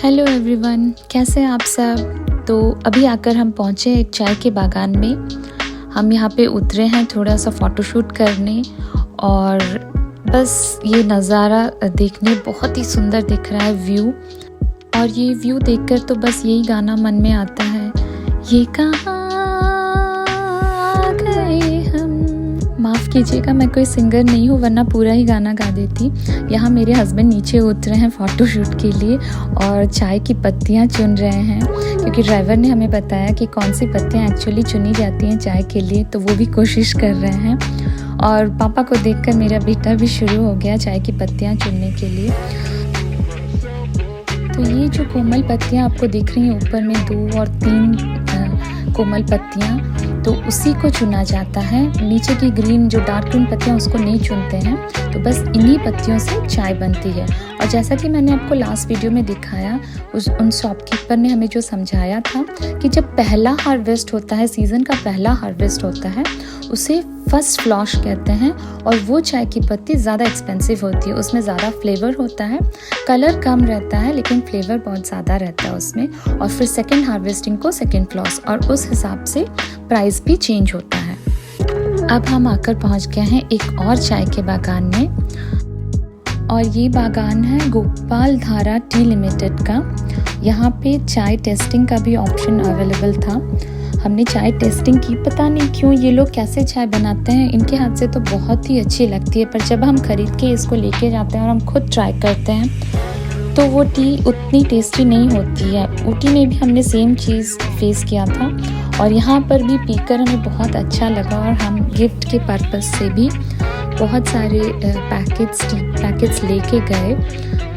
Hello everyone, कैसे हैं आप सब। तो अभी आकर हम पहुँचे एक चाय के बागान में। हम यहाँ पे उतरे हैं थोड़ा सा फ़ोटोशूट करने और बस ये नज़ारा देखने बहुत ही सुंदर दिख रहा है व्यू। और ये व्यू देखकर तो बस यही गाना मन में आता है, ये कहाँ गए हम। माफ़ कीजिएगा, मैं कोई सिंगर नहीं हूँ वरना पूरा ही गाना गा देती। यहाँ मेरे हस्बैंड नीचे उतरे हैं फ़ोटोशूट के लिए और चाय की पत्तियाँ चुन रहे हैं, क्योंकि ड्राइवर ने हमें बताया कि कौन सी पत्तियाँ एक्चुअली चुनी जाती हैं चाय के लिए, तो वो भी कोशिश कर रहे हैं। और पापा को देखकर मेरा बेटा भी शुरू हो गया चाय की पत्तियाँ चुनने के लिए। तो ये जो कोमल पत्तियाँ आपको दिख रही हैं ऊपर में 2 और 3 कोमल पत्तियाँ, तो उसी को चुना जाता है। नीचे की ग्रीन जो डार्क ग्रीन पत्तियाँ उसको नहीं चुनते हैं। तो बस इन्हीं पत्तियों से चाय बनती है। और जैसा कि मैंने आपको लास्ट वीडियो में दिखाया, उन शॉपकीपर ने हमें जो समझाया था कि जब पहला हार्वेस्ट होता है, सीज़न का पहला हार्वेस्ट होता है, उसे फर्स्ट फ्लॉश कहते हैं। और वो चाय की पत्ती ज़्यादा एक्सपेंसिव होती है, उसमें ज़्यादा फ्लेवर होता है, कलर कम रहता है लेकिन फ्लेवर बहुत ज़्यादा रहता है उसमें। और फिर सेकेंड हार्वेस्टिंग को सेकेंड फ्लॉस, और उस हिसाब से प्राइस भी चेंज होता है। अब हम आकर पहुंच गए हैं एक और चाय के बागान में, और ये बागान है गोपाल धारा टी लिमिटेड का। यहाँ पे चाय टेस्टिंग का भी ऑप्शन अवेलेबल था। हमने चाय टेस्टिंग की, पता नहीं क्यों ये लोग कैसे चाय बनाते हैं, इनके हाथ से तो बहुत ही अच्छी लगती है, पर जब हम खरीद के इसको लेके जाते हैं और हम खुद ट्राई करते हैं तो वो टी उतनी टेस्टी नहीं होती है। ऊटी में भी हमने सेम चीज़ फेस किया था और यहाँ पर भी पीकर हमें बहुत अच्छा लगा, और हम गिफ्ट के पर्पस से भी बहुत सारे पैकेट्स लेके गए,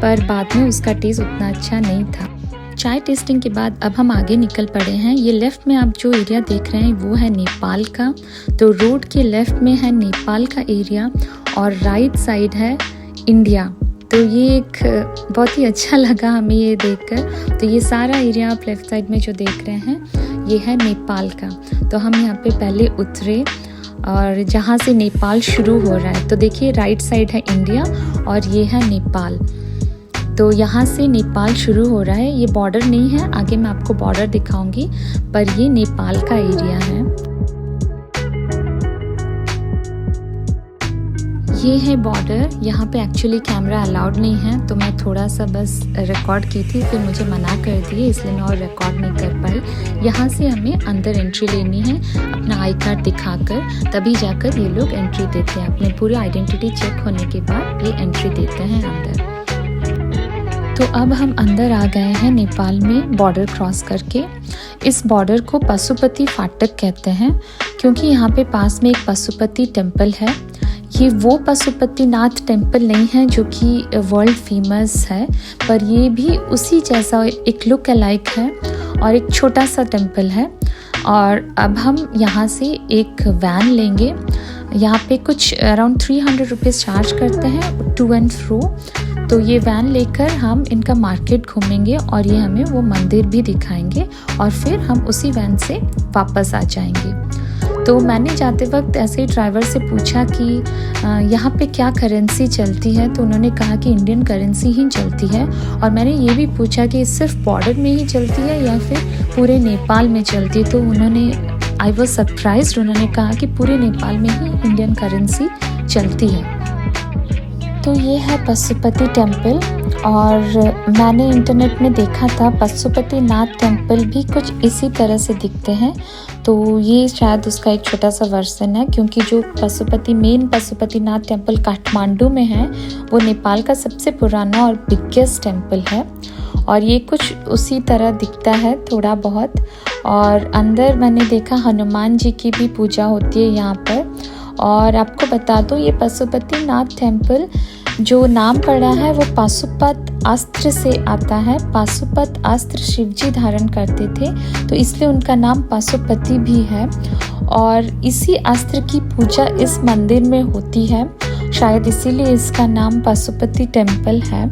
पर बाद में उसका टेस्ट उतना अच्छा नहीं था। चाय टेस्टिंग के बाद अब हम आगे निकल पड़े हैं। ये लेफ़्ट में आप जो एरिया देख रहे हैं वो है नेपाल का। तो रोड के लेफ़्ट में है नेपाल का एरिया और राइट साइड है इंडिया। तो ये एक बहुत ही अच्छा लगा हमें ये देखकर। तो ये सारा एरिया आप लेफ़्ट साइड में जो देख रहे हैं ये है नेपाल का। तो हम यहाँ पे पहले उतरे और जहाँ से नेपाल शुरू हो रहा है, तो देखिए राइट साइड है इंडिया और ये है नेपाल। तो यहाँ से नेपाल शुरू हो रहा है। ये बॉर्डर नहीं है, आगे मैं आपको बॉर्डर दिखाऊंगी, पर ये नेपाल का एरिया है। ये है बॉर्डर। यहाँ पे एक्चुअली कैमरा अलाउड नहीं है, तो मैं थोड़ा सा बस रिकॉर्ड की थी, फिर मुझे मना कर दिए, इसलिए मैं और रिकॉर्ड नहीं कर पाई। यहाँ से हमें अंदर एंट्री लेनी है अपना आई कार्ड दिखाकर, तभी जाकर ये लोग एंट्री देते हैं। अपने पूरी आइडेंटिटी चेक होने के बाद ये एंट्री देते हैं अंदर। तो अब हम अंदर आ गए हैं नेपाल में बॉर्डर क्रॉस करके। इस बॉर्डर को पशुपति फाटक कहते हैं, क्योंकि यहाँ पे पास में एक पशुपति टेम्पल है। ये वो पशुपतिनाथ टेम्पल नहीं है जो कि वर्ल्ड फेमस है, पर ये भी उसी जैसा एक लुक अलाइक है और एक छोटा सा टेम्पल है। और अब हम यहाँ से एक वैन लेंगे। यहाँ पे कुछ अराउंड 300 रुपीज़ चार्ज करते हैं टू एंड फ्रो। तो ये वैन लेकर हम इनका मार्केट घूमेंगे और ये हमें वो मंदिर भी दिखाएंगे, और फिर हम उसी वैन से वापस आ जाएंगे। तो मैंने जाते वक्त ऐसे ही ड्राइवर से पूछा कि यहाँ पे क्या करेंसी चलती है, तो उन्होंने कहा कि इंडियन करेंसी ही चलती है। और मैंने ये भी पूछा कि सिर्फ बॉर्डर में ही चलती है या फिर पूरे नेपाल में चलती है, तो उन्होंने आई वॉज सरप्राइज्ड, उन्होंने कहा कि पूरे नेपाल में ही इंडियन करेंसी चलती है। तो ये है पशुपति टेम्पल, और मैंने इंटरनेट में देखा था पशुपतिनाथ टेम्पल भी कुछ इसी तरह से दिखते हैं। तो ये शायद उसका एक छोटा सा वर्जन है, क्योंकि जो मेन पशुपतिनाथ टेम्पल काठमांडू में है वो नेपाल का सबसे पुराना और बिगेस्ट टेम्पल है। और ये कुछ उसी तरह दिखता है थोड़ा बहुत। और अंदर मैंने देखा हनुमान जी की भी पूजा होती है यहाँ पर। और आपको बता दूँ, ये पशुपतिनाथ टेम्पल जो नाम पड़ा है वो पाशुपत अस्त्र से आता है। पाशुपत अस्त्र शिवजी धारण करते थे, तो इसलिए उनका नाम पाशुपति भी है। और इसी अस्त्र की पूजा इस मंदिर में होती है, शायद इसीलिए इसका नाम पशुपति टेम्पल है।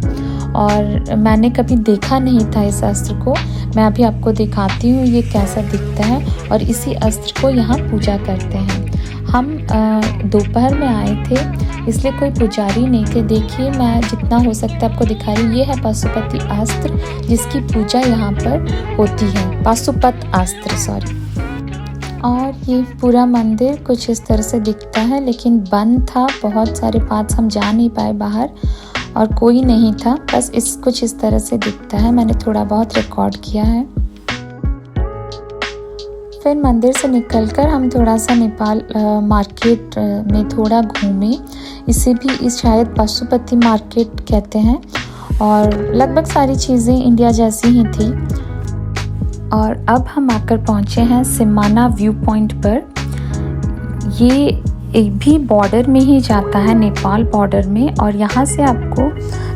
और मैंने कभी देखा नहीं था इस अस्त्र को। मैं अभी आपको दिखाती हूँ ये कैसा दिखता है, और इसी अस्त्र को यहाँ पूजा करते हैं। हम दोपहर में आए थे, इसलिए कोई पुजारी नहीं थे। देखिए मैं जितना हो सकता है आपको दिखा रही हूँ। ये है पाशुपति अस्त्र जिसकी पूजा यहाँ पर होती है, पाशुपत अस्त्र सॉरी। और ये पूरा मंदिर कुछ इस तरह से दिखता है, लेकिन बंद था, बहुत सारे पार्ट्स हम जा नहीं पाए बाहर और कोई नहीं था, बस कुछ इस तरह से दिखता है। मैंने थोड़ा बहुत रिकॉर्ड किया है। फिर मंदिर से निकलकर हम थोड़ा सा नेपाल मार्केट में थोड़ा घूमे। इसे भी शायद पाशुपति मार्केट कहते हैं और लगभग सारी चीज़ें इंडिया जैसी ही थी। और अब हम आकर पहुँचे हैं सिमाना व्यू पॉइंट पर। ये एक भी बॉर्डर में ही जाता है, नेपाल बॉर्डर में, और यहाँ से आपको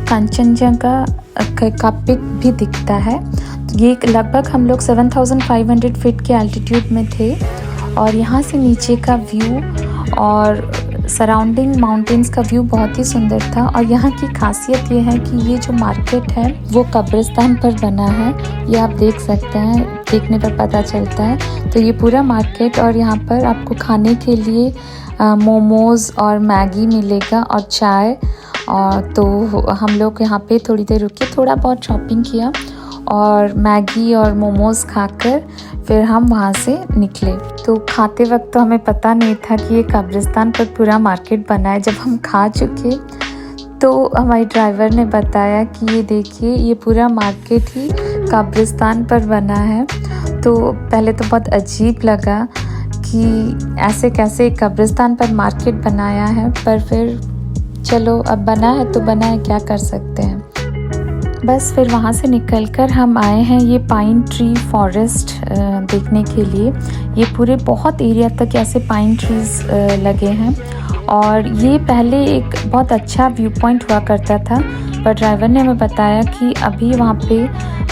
कंचनजंगा का पिक भी दिखता है। ये लगभग हम लोग 7500 फीट के एल्टीट्यूड में थे और यहाँ से नीचे का व्यू और सराउंडिंग माउंटेन्स का व्यू बहुत ही सुंदर था। और यहाँ की खासियत ये है कि ये जो मार्केट है वो कब्रिस्तान पर बना है, ये आप देख सकते हैं, देखने पर पता चलता है। तो ये पूरा मार्केट, और यहाँ पर आपको खाने के लिए मोमोज़ और मैगी मिलेगा और चाय। और तो हम लोग यहाँ पे थोड़ी देर रुके, थोड़ा बहुत शॉपिंग किया और मैगी और मोमोज़ खाकर फिर हम वहाँ से निकले। तो खाते वक्त तो हमें पता नहीं था कि ये कब्रिस्तान पर पूरा मार्केट बना है। जब हम खा चुके तो हमारे ड्राइवर ने बताया कि ये देखिए, ये पूरा मार्केट ही कब्रिस्तान पर बना है। तो पहले तो बहुत अजीब लगा कि ऐसे कैसे कब्रिस्तान पर मार्केट बनाया है, पर फिर चलो अब बना है तो बना है, क्या कर सकते हैं। बस फिर वहाँ से निकलकर हम आए हैं ये पाइन ट्री फॉरेस्ट देखने के लिए। ये पूरे बहुत एरिया तक ऐसे पाइन ट्रीज़ लगे हैं और ये पहले एक बहुत अच्छा व्यू पॉइंट हुआ करता था, पर ड्राइवर ने हमें बताया कि अभी वहाँ पे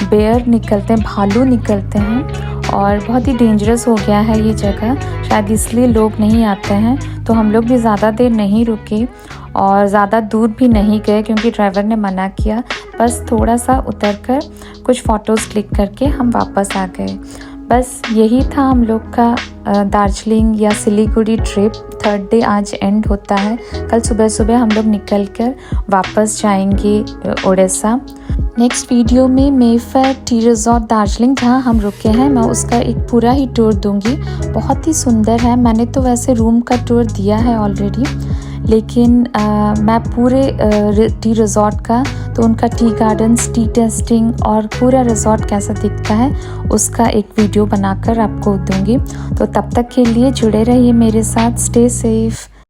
बेयर निकलते हैं, भालू निकलते हैं और बहुत ही डेंजरस हो गया है ये जगह, शायद इसलिए लोग नहीं आते हैं। तो हम लोग भी ज़्यादा देर नहीं रुके और ज़्यादा दूर भी नहीं गए क्योंकि ड्राइवर ने मना किया। बस थोड़ा सा उतरकर कुछ फ़ोटोज़ क्लिक करके हम वापस आ गए। बस यही था हम लोग का दार्जिलिंग या सिलीगुड़ी ट्रिप। 3rd डे आज एंड होता है। कल सुबह सुबह हम लोग निकल कर वापस जाएंगे उड़ीसा। नेक्स्ट वीडियो में मेफेयर टी रिजॉर्ट दार्जिलिंग जहाँ हम रुके हैं, मैं उसका एक पूरा ही टूर दूंगी। बहुत ही सुंदर है। मैंने तो वैसे रूम का टूर दिया है ऑलरेडी, लेकिन मैं पूरे टी रिज़ॉर्ट का, तो उनका टी गार्डन्स, टी टेस्टिंग और पूरा रिज़ॉर्ट कैसा दिखता है उसका एक वीडियो बनाकर आपको दूंगी। तो तब तक के लिए जुड़े रहिए मेरे साथ। Stay safe.